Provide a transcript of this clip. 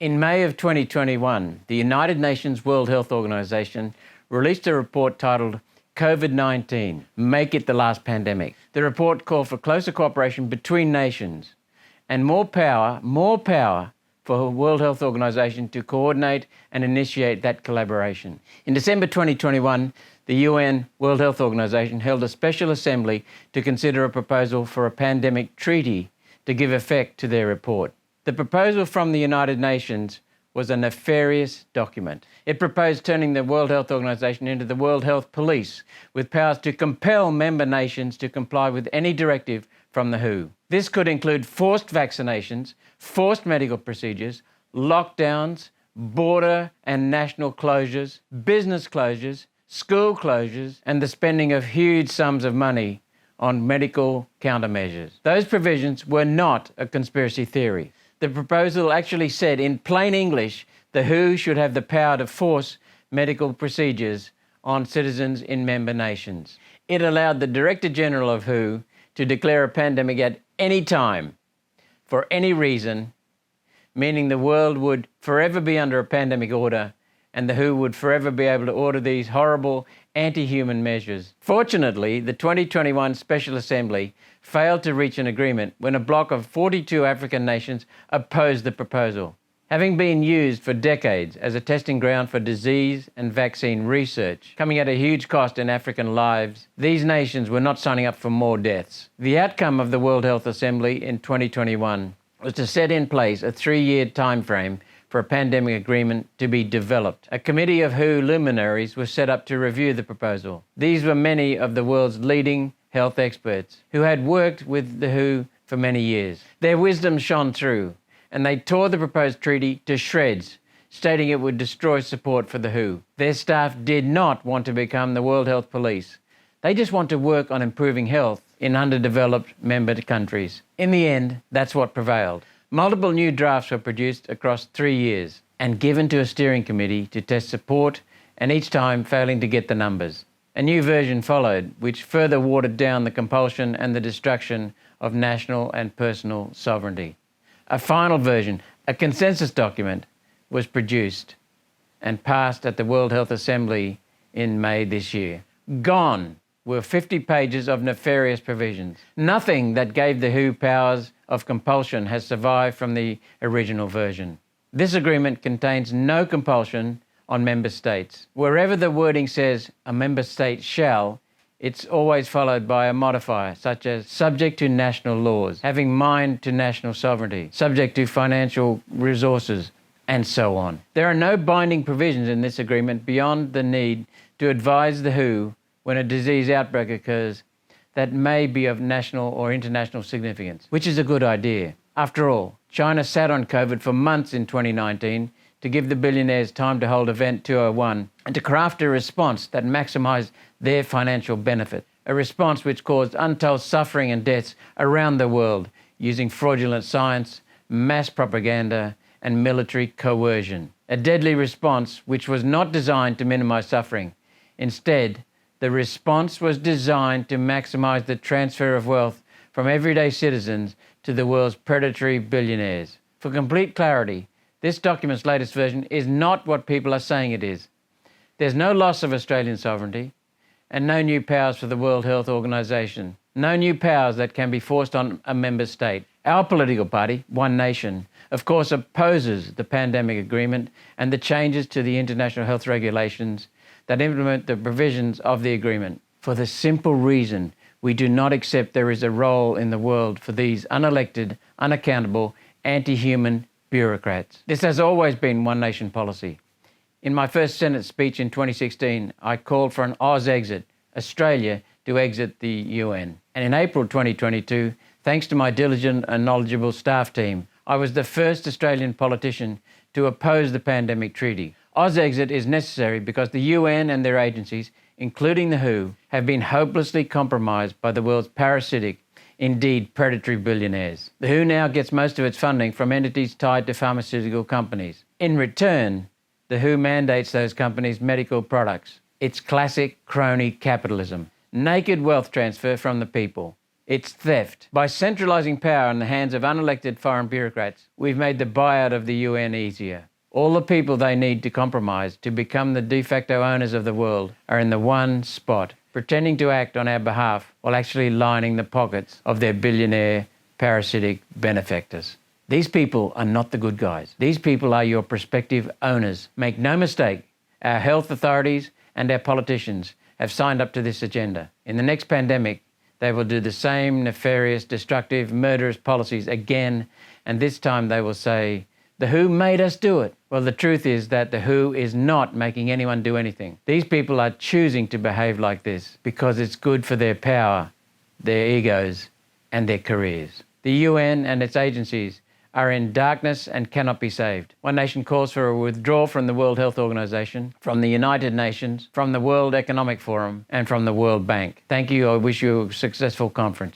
In May of 2021, the United Nations World Health Organization released a report titled COVID-19, Make It the Last Pandemic. The report called for closer cooperation between nations and more power for the World Health Organization to coordinate and initiate that collaboration. In December 2021, the UN World Health Organization held a special assembly to consider a proposal for a pandemic treaty to give effect to their report. The proposal from the United Nations was a nefarious document. It proposed turning the World Health Organization into the World Health Police, with powers to compel member nations to comply with any directive from the WHO. This could include forced vaccinations, forced medical procedures, lockdowns, border and national closures, business closures, school closures, and the spending of huge sums of money on medical countermeasures. Those provisions were not a conspiracy theory. The proposal actually said in plain English the WHO should have the power to force medical procedures on citizens in member nations. It allowed the Director General of WHO to declare a pandemic at any time, for any reason, meaning the world would forever be under a pandemic order and the WHO would forever be able to order these horrible anti-human measures. Fortunately, the 2021 Special Assembly failed to reach an agreement when a bloc of 42 African nations opposed the proposal. Having been used for decades as a testing ground for disease and vaccine research, coming at a huge cost in African lives, these nations were not signing up for more deaths. The outcome of the World Health Assembly in 2021 was to set in place a 3-year time frame for a pandemic agreement to be developed. A committee of WHO luminaries was set up to review the proposal. These were many of the world's leading health experts who had worked with the WHO for many years. Their wisdom shone through, and they tore the proposed treaty to shreds, stating it would destroy support for the WHO. Their staff did not want to become the World Health Police. They just want to work on improving health in underdeveloped member countries. In the end, that's what prevailed. Multiple new drafts were produced across 3 years and given to a steering committee to test support, and each time failing to get the numbers. A new version followed, which further watered down the compulsion and the destruction of national and personal sovereignty. A final version, a consensus document, was produced and passed at the World Health Assembly in May this year. Gone were 50 pages of nefarious provisions. Nothing that gave the WHO powers of compulsion has survived from the original version. This agreement contains no compulsion on member states. Wherever the wording says a member state shall, it's always followed by a modifier, such as subject to national laws, having mind to national sovereignty, subject to financial resources, and so on. There are no binding provisions in this agreement beyond the need to advise the WHO when a disease outbreak occurs that may be of national or international significance, which is a good idea. After all, China sat on COVID for months in 2019 to give the billionaires time to hold Event 201 and to craft a response that maximised their financial benefit, a response which caused untold suffering and deaths around the world using fraudulent science, mass propaganda, and military coercion. A deadly response which was not designed to minimise suffering. Instead, the response was designed to maximise the transfer of wealth from everyday citizens to the world's predatory billionaires. For complete clarity, this document's latest version is not what people are saying it is. There's no loss of Australian sovereignty and no new powers for the World Health Organization. No new powers that can be forced on a member state. Our political party, One Nation, of course opposes the pandemic agreement and the changes to the international health regulations that implement the provisions of the agreement, for the simple reason we do not accept there is a role in the world for these unelected, unaccountable, anti-human bureaucrats. This has always been One Nation policy. In my first Senate speech in 2016, I called for an Oz exit, Australia to exit the UN. And in April 2022, thanks to my diligent and knowledgeable staff team, I was the first Australian politician to oppose the pandemic treaty. Oz exit is necessary because the UN and their agencies, including the WHO, have been hopelessly compromised by the world's parasitic, indeed predatory billionaires. The WHO now gets most of its funding from entities tied to pharmaceutical companies. In return, the WHO mandates those companies' medical products. It's classic crony capitalism. Naked wealth transfer from the people. It's theft. By centralising power in the hands of unelected foreign bureaucrats, we've made the buyout of the UN easier. All the people they need to compromise to become the de facto owners of the world are in the one spot, pretending to act on our behalf while actually lining the pockets of their billionaire parasitic benefactors. These people are not the good guys. These people are your prospective owners. Make no mistake, our health authorities and our politicians have signed up to this agenda. In the next pandemic, they will do the same nefarious, destructive, murderous policies again, and this time they will say, "The WHO made us do it." Well, the truth is that the WHO is not making anyone do anything. These people are choosing to behave like this because it's good for their power, their egos, and their careers. The UN and its agencies are in darkness and cannot be saved. One Nation calls for a withdrawal from the World Health Organization, from the United Nations, from the World Economic Forum, and from the World Bank. Thank you. I wish you a successful conference.